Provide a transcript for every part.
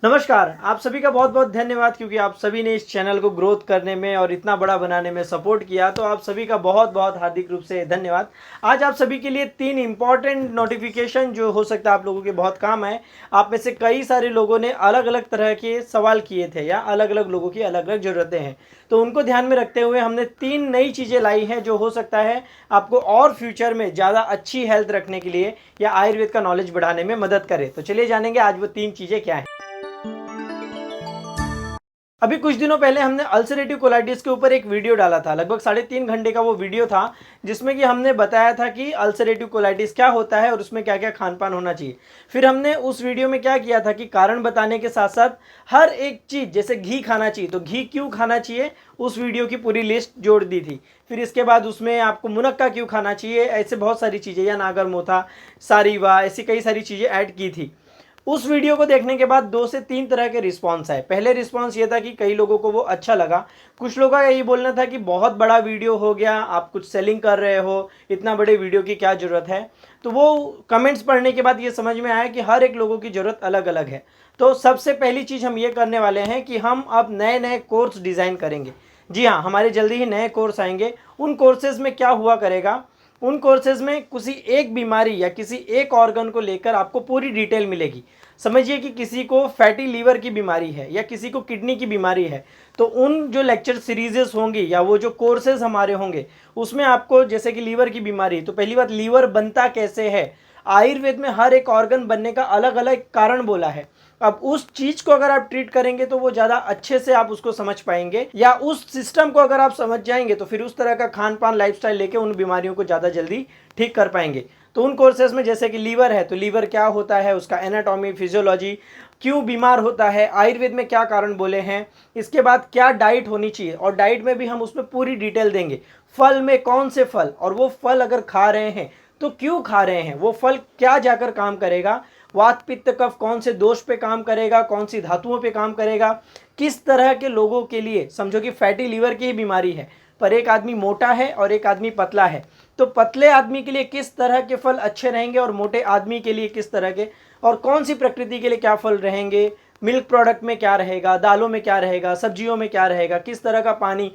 नमस्कार, आप सभी का बहुत बहुत धन्यवाद क्योंकि आप सभी ने इस चैनल को ग्रोथ करने में और इतना बड़ा बनाने में सपोर्ट किया। तो आप सभी का बहुत बहुत हार्दिक रूप से धन्यवाद। आज आप सभी के लिए 3 इंपॉर्टेंट नोटिफिकेशन जो हो सकता है आप लोगों के बहुत काम है। आप में से कई सारे लोगों ने अलग अलग तरह के सवाल किए थे या अलग अलग लोगों की अलग अलग ज़रूरतें हैं, तो उनको ध्यान में रखते हुए हमने 3 नई चीज़ें लाई हैं जो हो सकता है आपको और फ्यूचर में ज़्यादा अच्छी हेल्थ रखने के लिए या आयुर्वेद का नॉलेज बढ़ाने में मदद करे। तो चलिए जानेंगे आज वो 3 चीज़ें क्या हैं। अभी कुछ दिनों पहले हमने अल्सरेटिव कोलाइटिस के ऊपर एक वीडियो डाला था, लगभग 3.5 घंटे का वो वीडियो था, जिसमें कि हमने बताया था कि अल्सरेटिव कोलाइटिस क्या होता है और उसमें क्या क्या खान पान होना चाहिए। फिर हमने उस वीडियो में क्या किया था कि कारण बताने के साथ साथ हर एक चीज़, जैसे घी खाना चाहिए तो घी क्यों खाना चाहिए, उस वीडियो की पूरी लिस्ट जोड़ दी थी। फिर इसके बाद उसमें आपको मुनक्का क्यों खाना चाहिए, ऐसे बहुत सारी चीज़ें, या नागर मोथा, सारीवा, ऐसी कई सारी चीज़ें ऐड की थी। उस वीडियो को देखने के बाद 2 से 3 तरह के रिस्पांस आए। पहले रिस्पांस ये था कि कई लोगों को वो अच्छा लगा, कुछ लोगों का यही बोलना था कि बहुत बड़ा वीडियो हो गया, आप कुछ सेलिंग कर रहे हो, इतना बड़े वीडियो की क्या ज़रूरत है। तो वो कमेंट्स पढ़ने के बाद ये समझ में आया कि हर एक लोगों की ज़रूरत अलग अलग है। तो सबसे पहली चीज़ हम ये करने वाले हैं कि हम अब नए नए कोर्स डिज़ाइन करेंगे। जी हाँ, हमारे जल्दी ही नए कोर्स आएंगे। उन कोर्सेज़ में क्या हुआ करेगा, उन कोर्सेज में किसी एक बीमारी या किसी एक ऑर्गन को लेकर आपको पूरी डिटेल मिलेगी। समझिए कि किसी को फैटी लीवर की बीमारी है या किसी को किडनी की बीमारी है, तो उन जो लेक्चर सीरीजेस होंगी या वो जो कोर्सेज हमारे होंगे उसमें आपको, जैसे कि लीवर की बीमारी, तो पहली बात लीवर बनता कैसे है। आयुर्वेद में हर एक ऑर्गन बनने का अलग अलग कारण बोला है। अब उस चीज़ को अगर आप ट्रीट करेंगे तो वो ज़्यादा अच्छे से आप उसको समझ पाएंगे, या उस सिस्टम को अगर आप समझ जाएंगे तो फिर उस तरह का खान पान लाइफस्टाइल लेके उन बीमारियों को ज़्यादा जल्दी ठीक कर पाएंगे। तो उन कोर्सेज में जैसे कि लीवर है तो लीवर क्या होता है, उसका एनाटॉमी, फिजियोलॉजी, क्यों बीमार होता है, आयुर्वेद में क्या कारण बोले हैं, इसके बाद क्या डाइट होनी चाहिए, और डाइट में भी हम उसमें पूरी डिटेल देंगे। फल में कौन से फल, और वो फल अगर खा रहे हैं तो क्यों खा रहे हैं, वो फल क्या जाकर काम करेगा, वात पित्त कफ कौन से दोष पे काम करेगा, कौन सी धातुओं पे काम करेगा, किस तरह के लोगों के लिए, समझो कि फैटी लीवर की ही बीमारी है पर एक आदमी मोटा है और एक आदमी पतला है, तो पतले आदमी के लिए किस तरह के फल अच्छे रहेंगे और मोटे आदमी के लिए किस तरह के, और कौन सी प्रकृति के लिए क्या फल रहेंगे, मिल्क प्रोडक्ट में क्या रहेगा, दालों में क्या रहेगा, सब्जियों में क्या रहेगा, किस तरह का पानी,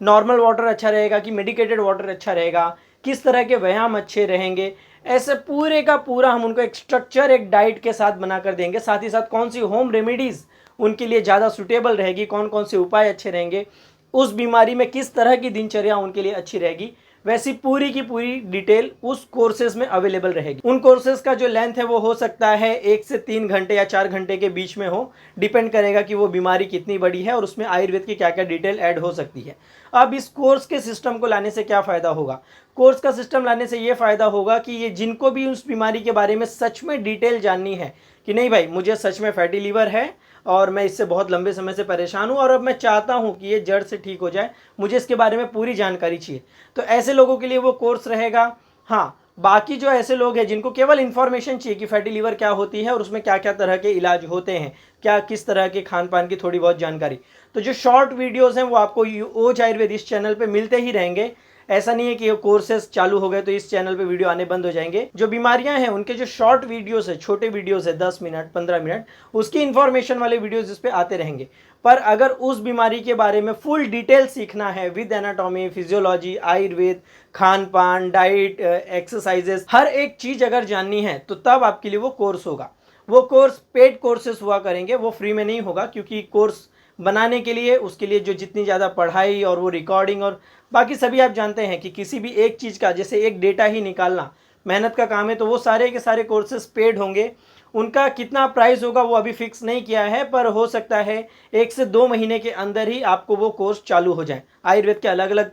नॉर्मल वाटर अच्छा रहेगा कि मेडिकेटेड वाटर अच्छा रहेगा, किस तरह के व्यायाम अच्छे रहेंगे, ऐसे पूरे का पूरा हम उनको एक स्ट्रक्चर, एक डाइट के साथ बना कर देंगे। साथ ही साथ कौन सी होम रेमेडीज़ उनके लिए ज़्यादा सूटेबल रहेगी, कौन कौन से उपाय अच्छे रहेंगे, उस बीमारी में किस तरह की दिनचर्या उनके लिए अच्छी रहेगी, वैसी पूरी की पूरी डिटेल उस कोर्सेज में अवेलेबल रहेगी। उन कोर्सेज का जो लेंथ है वो हो सकता है 1 से 3 घंटे या 4 घंटे के बीच में हो, डिपेंड करेगा कि वो बीमारी कितनी बड़ी है और उसमें आयुर्वेद की क्या क्या डिटेल ऐड हो सकती है। अब इस कोर्स के सिस्टम को लाने से क्या फ़ायदा होगा, कोर्स का सिस्टम लाने से ये फ़ायदा होगा कि ये जिनको भी उस बीमारी के बारे में सच में डिटेल जाननी है कि नहीं भाई मुझे सच में फैटी लीवर है और मैं इससे बहुत लंबे समय से परेशान हूँ और अब मैं चाहता हूँ कि ये जड़ से ठीक हो जाए, मुझे इसके बारे में पूरी जानकारी चाहिए, तो ऐसे लोगों के लिए वो कोर्स रहेगा। हाँ, बाकी जो ऐसे लोग हैं जिनको केवल इन्फॉर्मेशन चाहिए कि फैटी लीवर क्या होती है और उसमें क्या क्या तरह के इलाज होते हैं, क्या किस तरह के खान पान की थोड़ी बहुत जानकारी, तो जो शॉर्ट वीडियोज़ हैं वो आपको ओज आयुर्वेद इस चैनल पर मिलते ही रहेंगे। ऐसा नहीं है कि ये कोर्सेज चालू हो गए तो इस चैनल पे वीडियो आने बंद हो जाएंगे। जो बीमारियां हैं उनके जो शॉर्ट वीडियोस है, छोटे वीडियोस है, 10 मिनट 15 मिनट, उसकी इन्फॉर्मेशन वाले वीडियोस इस पे आते रहेंगे। पर अगर उस बीमारी के बारे में फुल डिटेल सीखना है with anatomy, physiology, Ayurveda, Khan पान, डाइट, एक्सरसाइजेस, हर एक चीज़ अगर जाननी है तो तब आपके लिए वो कोर्स होगा। वो कोर्स पेड कोर्सेस हुआ करेंगे, वो फ्री में नहीं होगा, क्योंकि कोर्स बनाने के लिए उसके लिए जो जितनी ज़्यादा पढ़ाई और वो रिकॉर्डिंग और बाकी सभी आप जानते हैं कि किसी भी एक चीज़ का, जैसे एक डेटा ही निकालना मेहनत का काम है, तो वो सारे के सारे कोर्सेज पेड होंगे। उनका कितना प्राइस होगा वो अभी फिक्स नहीं किया है, पर हो सकता है 1 से 2 महीने के अंदर ही आपको वो कोर्स चालू हो जाए। आयुर्वेद के अलग अलग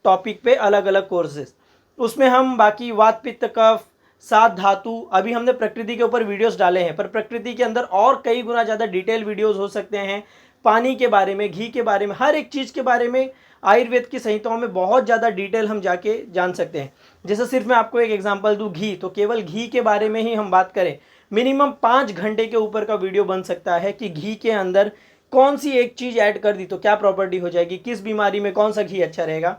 टॉपिक पे अलग अलग कोर्सेज, उसमें हम बाकी वात पित्त कफ, 7 धातु, अभी हमने प्रकृति के ऊपर वीडियोस डाले हैं, पर प्रकृति के अंदर और कई गुना ज़्यादा डिटेल वीडियोस हो सकते हैं। पानी के बारे में, घी के बारे में, हर एक चीज़ के बारे में आयुर्वेद की संहिताओं में बहुत ज़्यादा डिटेल हम जाके जान सकते हैं। जैसे सिर्फ मैं आपको एक एग्जांपल दूं, घी, तो केवल घी के बारे में ही हम बात करें, मिनिमम 5 घंटे के ऊपर का वीडियो बन सकता है कि घी के अंदर कौन सी एक चीज़ ऐड कर दी तो क्या प्रॉपर्टी हो जाएगी, किस बीमारी में कौन सा घी अच्छा रहेगा।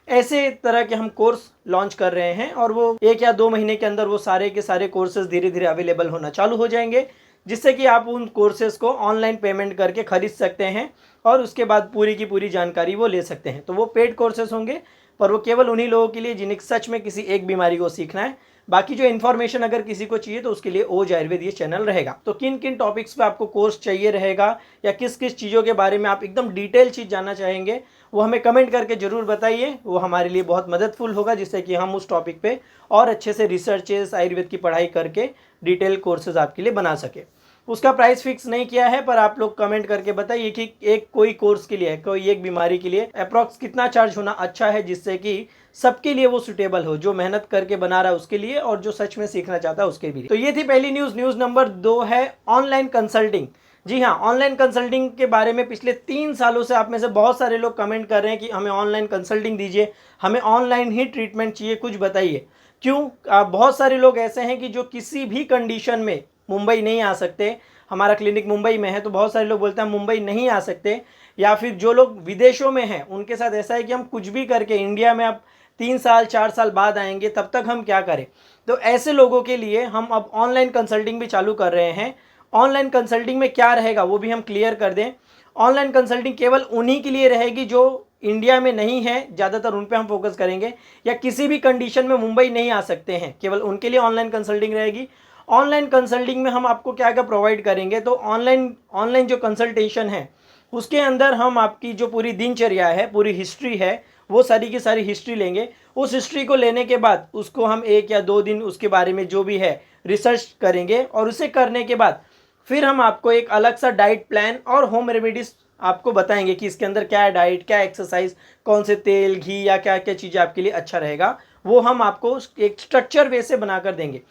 ऐसे तरह के हम कोर्स लॉन्च कर रहे हैं और वो 1 या 2 महीने के अंदर वो सारे के सारे कोर्सेज धीरे धीरे अवेलेबल होना चालू हो जाएंगे। जिससे कि आप उन कोर्सेज़ को ऑनलाइन पेमेंट करके खरीद सकते हैं और उसके बाद पूरी की पूरी जानकारी वो ले सकते हैं। तो वो पेड कोर्सेज़ होंगे, पर वो केवल उन्हीं लोगों के लिए जिन्हें सच में किसी एक बीमारी को सीखना है। बाकी जो इन्फॉर्मेशन अगर किसी को चाहिए तो उसके लिए ओज आयुर्वेद ये चैनल रहेगा। तो किन किन टॉपिक्स पे आपको कोर्स चाहिए रहेगा या किस किस चीज़ों के बारे में आप एकदम डिटेल चीज़ जानना चाहेंगे, वो हमें कमेंट करके ज़रूर बताइए। वो हमारे लिए बहुत मददफुल होगा, जिससे कि हम उस टॉपिक पे और अच्छे से रिसर्चेस आयुर्वेद की पढ़ाई करके डिटेल कोर्सेज आपके लिए बना सके। उसका प्राइस फिक्स नहीं किया है, पर आप लोग कमेंट करके बताइए कि एक कोई कोर्स के लिए, कोई एक बीमारी के लिए अप्रॉक्स कितना चार्ज होना अच्छा है, जिससे कि सबके लिए वो सुटेबल हो, जो मेहनत करके बना रहा है उसके लिए और जो सच में सीखना चाहता है उसके भी। तो ये थी पहली न्यूज़। न्यूज़ नंबर 2 है ऑनलाइन कंसल्टिंग। जी हाँ, ऑनलाइन कंसल्टिंग के बारे में पिछले 3 सालों से आप में से बहुत सारे लोग कमेंट कर रहे हैं कि हमें ऑनलाइन कंसल्टिंग दीजिए, हमें ऑनलाइन ही ट्रीटमेंट चाहिए, कुछ बताइए। क्यों? बहुत सारे लोग ऐसे हैं कि जो किसी भी कंडीशन में मुंबई नहीं आ सकते। हमारा क्लिनिक मुंबई में है, तो बहुत सारे लोग बोलते हैं मुंबई नहीं आ सकते, या फिर जो लोग विदेशों में हैं उनके साथ ऐसा है कि हम कुछ भी करके इंडिया में अब 3 साल 4 साल बाद आएंगे, तब तक हम क्या करें। तो ऐसे लोगों के लिए हम अब ऑनलाइन कंसल्टिंग भी चालू कर रहे हैं। ऑनलाइन कंसल्टिंग में क्या रहेगा वो भी हम क्लियर कर दें। ऑनलाइन कंसल्टिंग केवल उन्हीं के लिए रहेगी जो इंडिया में नहीं है, ज़्यादातर उन पे हम फोकस करेंगे, या किसी भी कंडीशन में मुंबई नहीं आ सकते हैं, केवल उनके लिए ऑनलाइन कंसल्टिंग रहेगी। ऑनलाइन कंसल्टिंग में हम आपको क्या क्या प्रोवाइड करेंगे, तो ऑनलाइन जो कंसल्टेशन है उसके अंदर हम आपकी जो पूरी दिनचर्या है, पूरी हिस्ट्री है, वो सारी की सारी हिस्ट्री लेंगे। उस हिस्ट्री को लेने के बाद उसको हम 1 या 2 दिन उसके बारे में जो भी है रिसर्च करेंगे, और उसे करने के बाद फिर हम आपको एक अलग सा डाइट प्लान और होम रेमेडीज आपको बताएंगे कि इसके अंदर क्या डाइट, क्या एक्सरसाइज, कौन से तेल, घी या क्या क्या चीज़ें आपके लिए अच्छा रहेगा, वो हम आपको एक स्ट्रक्चर वे से बनाकर देंगे।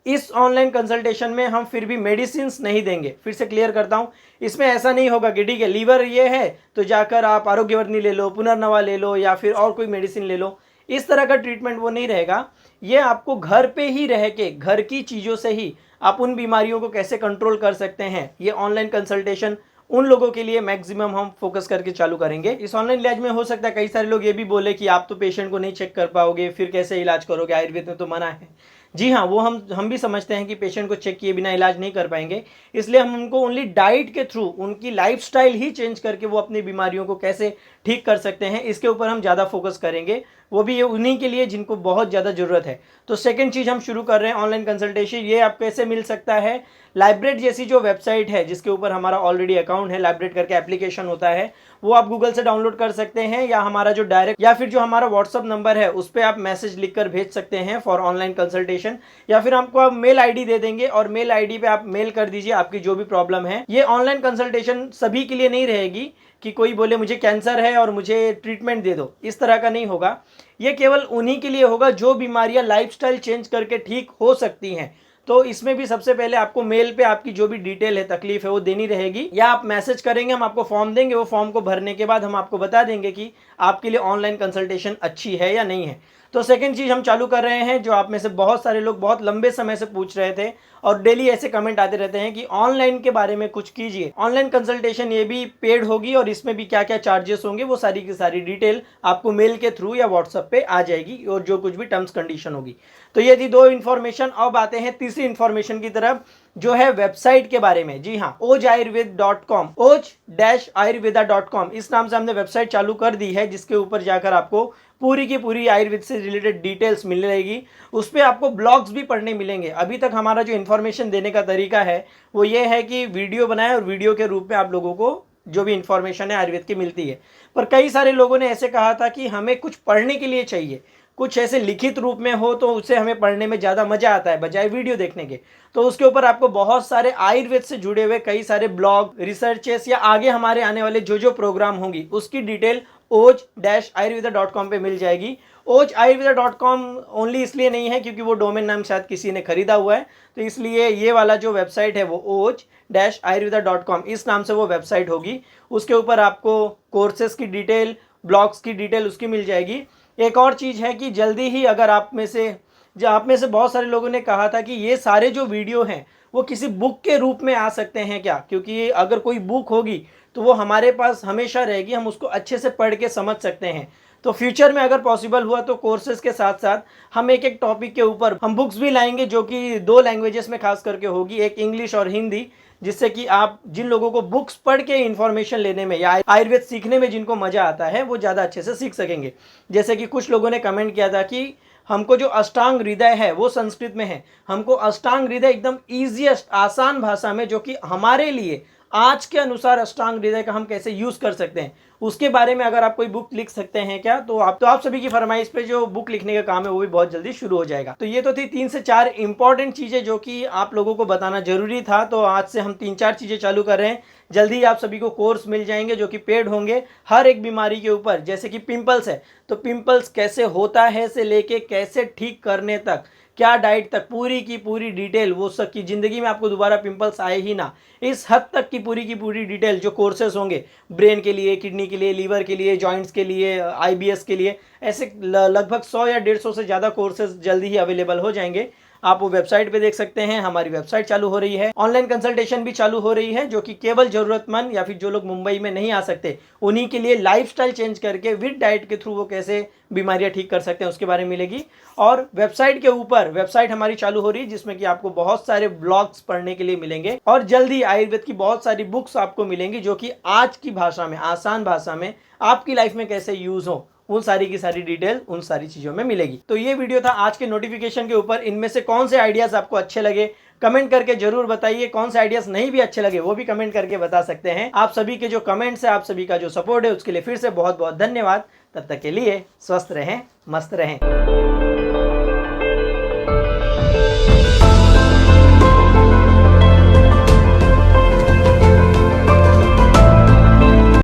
इस ऑनलाइन कंसल्टेशन में हम फिर भी मेडिसिन नहीं देंगे। फिर से क्लियर करता हूँ, इसमें ऐसा नहीं होगा कि ठीक है लीवर ये है तो जाकर आप आरोग्यवर्णी ले लो, पुनर्नवा ले लो या फिर और कोई मेडिसिन ले लो, इस तरह का ट्रीटमेंट वो नहीं रहेगा। ये आपको घर पे ही रह के, घर की चीज़ों से ही आप उन बीमारियों को कैसे कंट्रोल कर सकते हैं, ये ऑनलाइन कंसल्टेशन उन लोगों के लिए मैक्सिमम हम फोकस करके चालू करेंगे। इस ऑनलाइन इलाज में हो सकता है कई सारे लोग ये भी बोले कि आप तो पेशेंट को नहीं चेक कर पाओगे, फिर कैसे इलाज करोगे, आयुर्वेद में तो मना है। जी हाँ, वो हम भी समझते हैं कि पेशेंट को चेक किए बिना इलाज नहीं कर पाएंगे, इसलिए हम उनको ओनली डाइट के थ्रू, उनकी लाइफस्टाइल ही चेंज करके वो अपनी बीमारियों को कैसे ठीक कर सकते हैं, इसके ऊपर हम ज़्यादा फोकस करेंगे। वो भी ये उन्हीं के लिए जिनको बहुत ज़्यादा ज़रूरत है। तो सेकंड चीज़ हम शुरू कर रहे हैं ऑनलाइन कंसल्टेशन। ये आप कैसे मिल सकता है, लाइब्रेट जैसी जो वेबसाइट है जिसके ऊपर हमारा ऑलरेडी अकाउंट है, लाइब्रेट करके एप्लीकेशन होता है, वो आप गूगल से डाउनलोड कर सकते हैं, या हमारा जो डायरेक्ट या फिर जो हमारा व्हाट्सअप नंबर है उस पर आप मैसेज लिखकर भेज सकते हैं फॉर ऑनलाइन कंसल्टेशन, या फिर आपको आप मेल आईडी दे देंगे और मेल आईडी पे आप मेल कर दीजिए आपकी जो भी प्रॉब्लम है। ये ऑनलाइन कंसल्टेशन सभी के लिए नहीं रहेगी कि कोई बोले मुझे कैंसर है और मुझे ट्रीटमेंट दे दो, इस तरह का नहीं होगा। ये केवल उन्हीं के लिए होगा जो बीमारियां लाइफस्टाइल चेंज करके ठीक हो सकती हैं। तो इसमें भी सबसे पहले आपको मेल पे आपकी जो भी डिटेल है, तकलीफ है, वो देनी रहेगी, या आप मैसेज करेंगे, हम आपको फॉर्म देंगे, वो फॉर्म को भरने के बाद हम आपको बता देंगे कि आपके लिए ऑनलाइन कंसल्टेशन अच्छी है या नहीं है। तो सेकंड चीज़ हम चालू कर रहे हैं, जो आप में से बहुत सारे लोग बहुत लंबे समय से पूछ रहे थे और डेली ऐसे कमेंट आते रहते हैं कि ऑनलाइन के बारे में कुछ कीजिए। ऑनलाइन कंसल्टेशन ये भी पेड होगी और इसमें भी क्या क्या चार्जेस होंगे वो सारी की सारी डिटेल आपको मेल के थ्रू या व्हाट्सएप पे आ जाएगी, और जो कुछ भी टर्म्स कंडीशन होगी। तो ये थी 2 इन्फॉर्मेशन। अब आते हैं तीसरी इन्फॉर्मेशन की तरफ, जो है वेबसाइट के बारे में। जी हाँ, ojayurved.com, oj-ayurveda.com इस नाम से हमने वेबसाइट चालू कर दी है, जिसके ऊपर जाकर आपको पूरी की पूरी आयुर्वेद से रिलेटेड डिटेल्स मिल रहेगी। उस पर आपको ब्लॉग्स भी पढ़ने मिलेंगे। अभी तक हमारा जो इन्फॉर्मेशन देने का तरीका है वो ये है कि वीडियो बनाए और वीडियो के रूप में आप लोगों को जो भी इन्फॉर्मेशन है आयुर्वेद की मिलती है। पर कई सारे लोगों ने ऐसे कहा था कि हमें कुछ पढ़ने के लिए चाहिए, कुछ ऐसे लिखित रूप में हो तो उसे हमें पढ़ने में ज़्यादा मज़ा आता है बजाय वीडियो देखने के। तो उसके ऊपर आपको बहुत सारे आयुर्वेद से जुड़े हुए कई सारे ब्लॉग, रिसर्चेस या आगे हमारे आने वाले जो प्रोग्राम होंगी उसकी डिटेल oj-ayurveda.com पे मिल जाएगी। oj-ayurveda.com ओनली इसलिए नहीं है क्योंकि वो डोमेन नाम शायद किसी ने खरीदा हुआ है, तो इसलिए ये वाला जो वेबसाइट है वो oj-ayurveda.com इस नाम से वो वेबसाइट होगी। उसके ऊपर आपको कोर्सेज की डिटेल, ब्लॉग्स की डिटेल उसकी मिल जाएगी। एक और चीज़ है कि जल्दी ही अगर आप में से बहुत सारे लोगों ने कहा था कि ये सारे जो वीडियो हैं वो किसी बुक के रूप में आ सकते हैं क्या, क्योंकि अगर कोई बुक होगी तो वो हमारे पास हमेशा रहेगी, हम उसको अच्छे से पढ़ के समझ सकते हैं। तो फ्यूचर में अगर पॉसिबल हुआ तो कोर्सेज के साथ साथ हम एक एक टॉपिक के ऊपर हम बुक्स भी लाएंगे, जो कि 2 लैंग्वेजेस में खास करके होगी, एक इंग्लिश और हिंदी, जिससे कि आप जिन लोगों को बुक्स पढ़ के इन्फॉर्मेशन लेने में या आयुर्वेद सीखने में जिनको मज़ा आता है वो ज़्यादा अच्छे से सीख सकेंगे। जैसे कि कुछ लोगों ने कमेंट किया था कि हमको जो अष्टांग हृदय है वो संस्कृत में है, हमको अष्टांग हृदय एकदम ईजीएस्ट आसान भाषा में, जो कि हमारे लिए आज के अनुसार अष्टांग हृदय का हम कैसे यूज़ कर सकते हैं उसके बारे में अगर आप कोई बुक लिख सकते हैं क्या, तो आप सभी की फरमाइश पे जो बुक लिखने का काम है वो भी बहुत जल्दी शुरू हो जाएगा। तो ये तो थी 3 से 4 इंपॉर्टेंट चीज़ें जो कि आप लोगों को बताना जरूरी था। तो आज से हम 3-4 चीज़ें चालू कर रहे हैं। जल्दी आप सभी को कोर्स मिल जाएंगे जो कि पेड होंगे हर एक बीमारी के ऊपर। जैसे कि पिंपल्स है तो पिंपल्स कैसे होता है से लेके कैसे ठीक करने तक, क्या डाइट तक, पूरी की पूरी डिटेल, वो सब की ज़िंदगी में आपको दोबारा पिंपल्स आए ही ना, इस हद तक की पूरी डिटेल जो कोर्सेज होंगे ब्रेन के लिए, किडनी के लिए, लीवर के लिए, जॉइंट्स के लिए, आईबीएस के लिए, ऐसे लगभग 100 या 150 से ज़्यादा कोर्सेज जल्दी ही अवेलेबल हो जाएंगे। आप वो वेबसाइट पे देख सकते हैं। हमारी वेबसाइट चालू हो रही है, ऑनलाइन कंसल्टेशन भी चालू हो रही है, जो कि केवल ज़रूरतमंद या फिर जो लोग मुंबई में नहीं आ सकते उन्हीं के लिए लाइफस्टाइल चेंज करके विद डाइट के थ्रू वो कैसे बीमारियां ठीक कर सकते हैं उसके बारे में मिलेगी। और वेबसाइट के ऊपर वेबसाइट हमारी चालू हो रही है जिसमें कि आपको बहुत सारे ब्लॉग्स पढ़ने के लिए मिलेंगे और जल्दी आयुर्वेद की बहुत सारी बुक्स आपको मिलेंगी जो कि आज की भाषा में, आसान भाषा में आपकी लाइफ में कैसे यूज हो, उन सारी की सारी डिटेल उन सारी चीज़ों में मिलेगी। तो ये वीडियो था आज के नोटिफिकेशन के ऊपर। इनमें से कौन से आइडियाज़ आपको अच्छे लगे कमेंट करके जरूर बताइए, कौन से आइडियाज़ नहीं भी अच्छे लगे वो भी कमेंट करके बता सकते हैं। आप सभी के जो कमेंट्स है, आप सभी का जो सपोर्ट है उसके लिए फिर से बहुत बहुत धन्यवाद। तब तक के लिए स्वस्थ रहें, मस्त रहें।